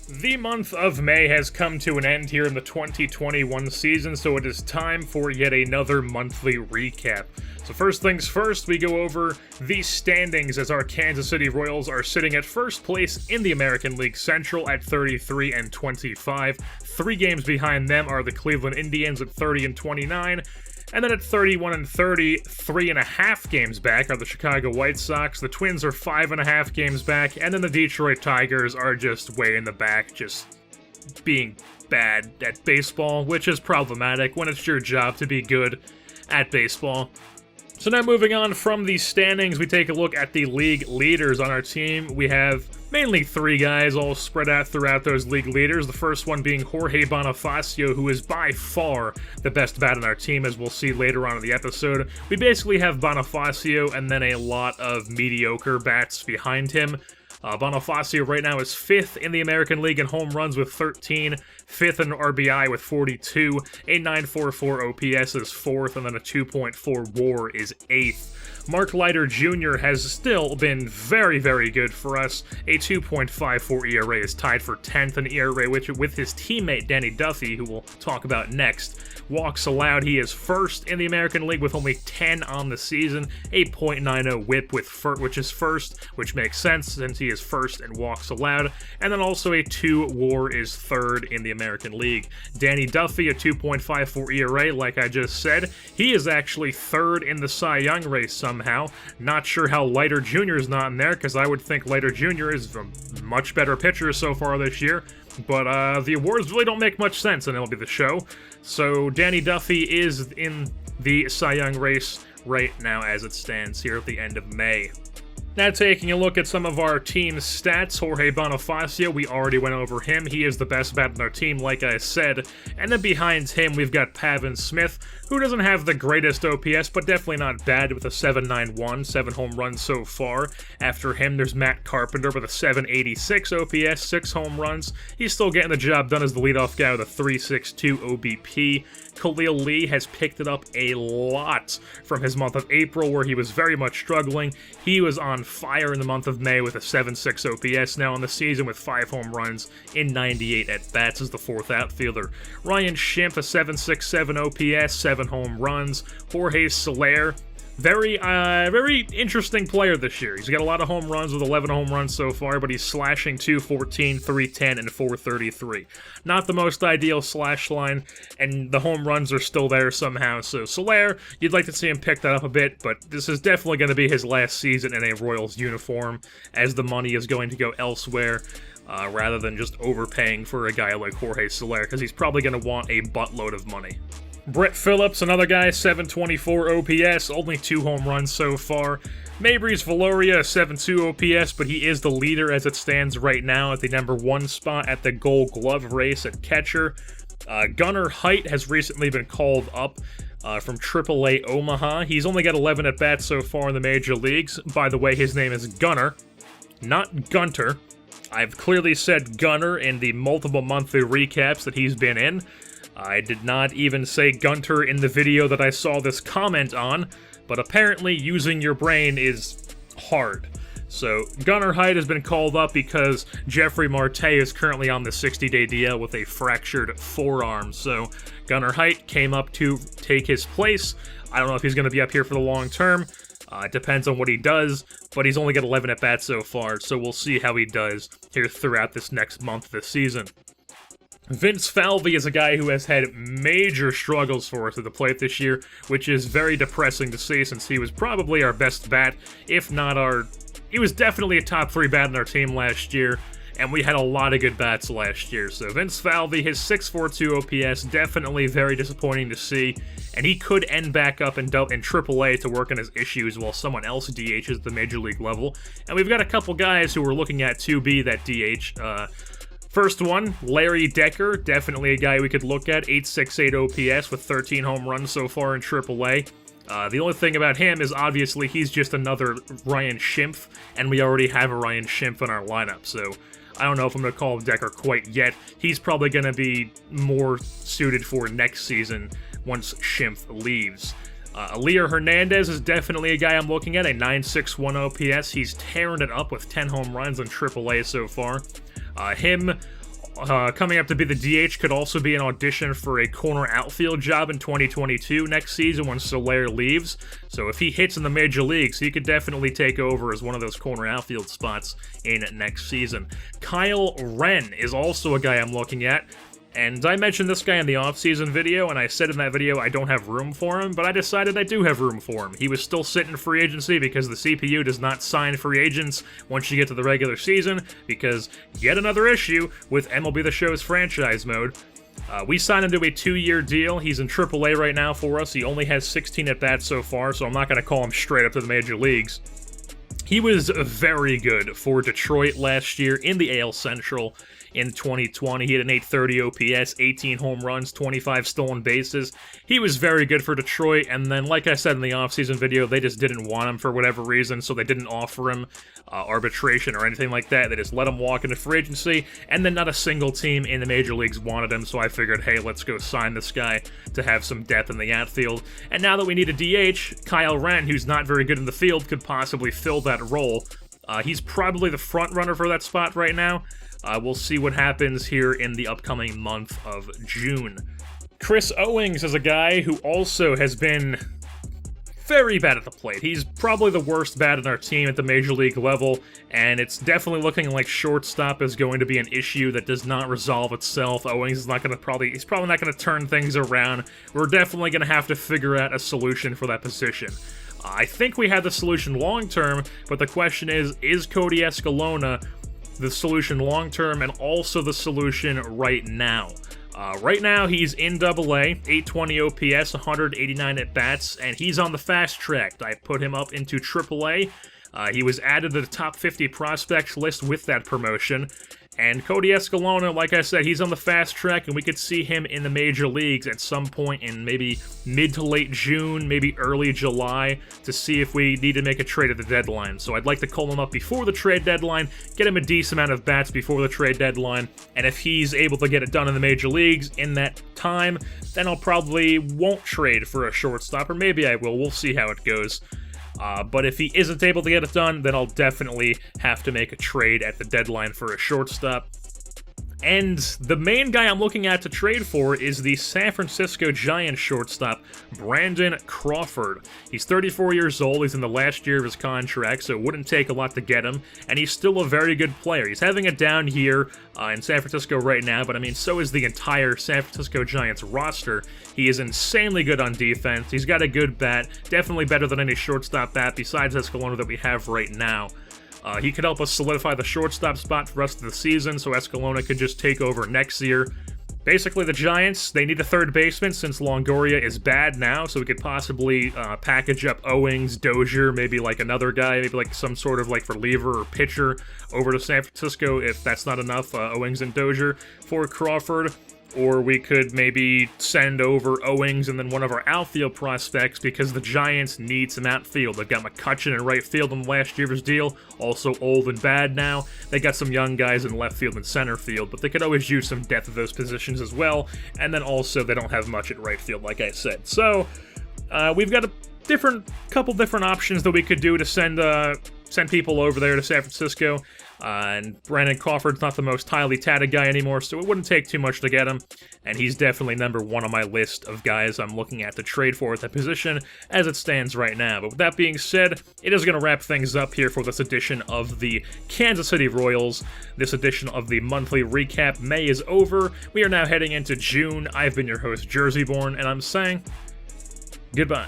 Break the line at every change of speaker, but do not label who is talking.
The month of May has come to an end here in the 2021 season, so it is time for yet another monthly recap. So first things first, we go over the standings as our Kansas City Royals are sitting at first place in the American League Central at 33-25. 3 games behind them are the Cleveland Indians at 30-29. And then at 31-30, 3.5 games back are the Chicago White Sox. The Twins are 5.5 games back, and then the Detroit Tigers are just way in the back, just being bad at baseball, which is problematic when it's your job to be good at baseball. So now moving on from the standings, we take a look at the league leaders on our team. We have mainly 3 guys all spread out throughout those league leaders. The first one being Jorge Bonifacio, who is by far the best bat on our team, as we'll see later on in the episode. We basically have Bonifacio and then a lot of mediocre bats behind him. Bonifacio right now is 5th in the American League in home runs with 13, 5th in RBI with 42, a 9.44 OPS is 4th, and then a 2.4 WAR is 8th. Mark Leiter Jr. has still been very, very good for us. A 2.54 ERA is tied for 10th in ERA, which with his teammate Danny Duffy, who we'll talk about next. Walks allowed, he is 1st in the American League with only 10 on the season. A .90 whip which is 1st, which makes sense since he is 1st in walks allowed. And then also a 2 WAR is 3rd in the American League. Danny Duffy, a 2.54 ERA, like I just said. He is actually 3rd in the Cy Young race somehow. Not sure how Leiter Jr. is not in there, because I would think Leiter Jr. is a much better pitcher so far this year. But the awards really don't make much sense in MLB The Show. So Danny Duffy is in the Cy Young race right now as it stands here at the end of May. Now taking a look at some of our team's stats, Jorge Bonifacio, we already went over him. He is the best bat on our team, like I said. And then behind him, we've got Pavin Smith, who doesn't have the greatest OPS, but definitely not bad with a 7.91, 7 home runs so far. After him, there's Matt Carpenter with a 7.86 OPS, 6 home runs. He's still getting the job done as the leadoff guy with a 3.62 OBP. Khalil Lee has picked it up a lot from his month of April, where he was very much struggling. He was on fire in the month of May with a 7.6 OPS now in the season with 5 home runs in 98 at-bats as the 4th outfielder. Ryan Schimpf, a 7.67 OPS, 7 home runs. Jorge Soler, very interesting player this year. He's got a lot of home runs with 11 home runs so far, but he's slashing 214, 310, and 433. Not the most ideal slash line, and the home runs are still there somehow. So Soler, you'd like to see him pick that up a bit, but this is definitely going to be his last season in a Royals uniform, as the money is going to go elsewhere. Rather than just overpaying for a guy like Jorge Soler, because he's probably going to want a buttload of money. Brett Phillips, another guy, 7.24 OPS, only 2 home runs so far. Mabrys Valoria, 7.2 OPS, but he is the leader as it stands right now at the number 1 spot at the Gold Glove race at catcher. Gunnar Heidt has recently been called up from AAA Omaha. He's only got 11 at-bats so far in the major leagues. By the way, his name is Gunnar, not Gunter. I've clearly said Gunnar in the multiple monthly recaps that he's been in. I did not even say Gunter in the video that I saw this comment on, but apparently using your brain is hard. So Gunnar Heidt has been called up because Jeffrey Marte is currently on the 60-day DL with a fractured forearm. So Gunnar Heidt came up to take his place. I don't know if he's going to be up here for the long term. It depends on what he does, but he's only got 11 at-bats so far, so we'll see how he does here throughout this next month of the season. Vince Falvey is a guy who has had major struggles for us at the plate this year, which is very depressing to see since he was probably our best bat, if not our... He was definitely a top 3 bat in our team last year, and we had a lot of good bats last year. So Vince Falvey, his 6.42 OPS, definitely very disappointing to see, and he could end back up in AAA to work on his issues while someone else DHs at the major league level. And we've got a couple guys who we're looking at to be that DH. First one, Larry Decker, definitely a guy we could look at, 8.68 OPS with 13 home runs so far in AAA. The only thing about him is obviously he's just another Ryan Schimpf, and we already have a Ryan Schimpf in our lineup, so I don't know if I'm going to call him Decker quite yet. He's probably going to be more suited for next season once Schimpf leaves. Elier Hernandez is definitely a guy I'm looking at, a 9.61 OPS. He's tearing it up with 10 home runs in AAA so far. Him, coming up to be the DH could also be an audition for a corner outfield job in 2022 next season when Soler leaves. So if he hits in the major leagues, he could definitely take over as one of those corner outfield spots in next season. Kyle Wren is also a guy I'm looking at. And I mentioned this guy in the offseason video, and I said in that video I don't have room for him, but I decided I do have room for him. He was still sitting in free agency because the CPU does not sign free agents once you get to the regular season, because yet another issue with MLB The Show's franchise mode. We signed him to a 2-year deal. He's in AAA right now for us. He only has 16 at-bats so far, so I'm not going to call him straight up to the major leagues. He was very good for Detroit last year in the AL Central in 2020. He had an 830 OPS, 18 home runs, 25 stolen bases. He was very good for Detroit, and then, like I said in the offseason video, they just didn't want him for whatever reason, so they didn't offer him arbitration or anything like that. They just let him walk into free agency, and then not a single team in the major leagues wanted him, so I figured, hey, let's go sign this guy to have some depth in the outfield. And now that we need a DH, Kyle Wren, who's not very good in the field, could possibly fill that role. He's probably the front runner for that spot right now. We'll see what happens here in the upcoming month of June. Chris Owings is a guy who also has been very bad at the plate. He's probably the worst bat in our team at the major league level, and it's definitely looking like shortstop is going to be an issue that does not resolve itself. Owings is not going to he's probably not going to turn things around. We're definitely going to have to figure out a solution for that position. I think we have the solution long-term, but the question is Cody Escalona the solution long-term and also the solution right now? Right now, he's in AA, 820 OPS, 189 at-bats, and he's on the fast track. I put him up into AAA. He was added to the top 50 prospects list with that promotion. And Cody Escalona, like I said, he's on the fast track, and we could see him in the major leagues at some point in maybe mid to late June, maybe early July, to see if we need to make a trade at the deadline. So I'd like to call him up before the trade deadline, get him a decent amount of bats before the trade deadline, and if he's able to get it done in the major leagues in that time, then I'll probably won't trade for a shortstop, or maybe I will. We'll see how it goes. But if he isn't able to get it done, then I'll definitely have to make a trade at the deadline for a shortstop. And the main guy I'm looking at to trade for is the San Francisco Giants shortstop, Brandon Crawford. He's 34 years old, he's in the last year of his contract, so it wouldn't take a lot to get him, and he's still a very good player. He's having a down year in San Francisco right now, but I mean, so is the entire San Francisco Giants roster. He is insanely good on defense, he's got a good bat, definitely better than any shortstop bat besides Escalona that we have right now. He could help us solidify the shortstop spot for the rest of the season, so Escalona could just take over next year. Basically, the Giants, they need a third baseman since Longoria is bad now, so we could possibly package up Owings, Dozier, maybe like another guy, maybe like some sort of like reliever or pitcher over to San Francisco if that's not enough, Owings and Dozier for Crawford. Or we could maybe send over Owings and then one of our outfield prospects because the Giants need some outfield. They've got McCutchen in right field in last year's deal, also old and bad now. They got some young guys in left field and center field, but they could always use some depth at those positions as well. And then also they don't have much at right field, like I said. So we've got a couple different options that we could do to send people over there to San Francisco. And Brandon Crawford's not the most highly touted guy anymore, so it wouldn't take too much to get him. And he's definitely number one on my list of guys I'm looking at to trade for at that position as it stands right now. But with that being said, it is going to wrap things up here for this edition of the Kansas City Royals. This edition of the monthly recap. May is over. We are now heading into June. I've been your host, Jerseyborn, and I'm saying goodbye.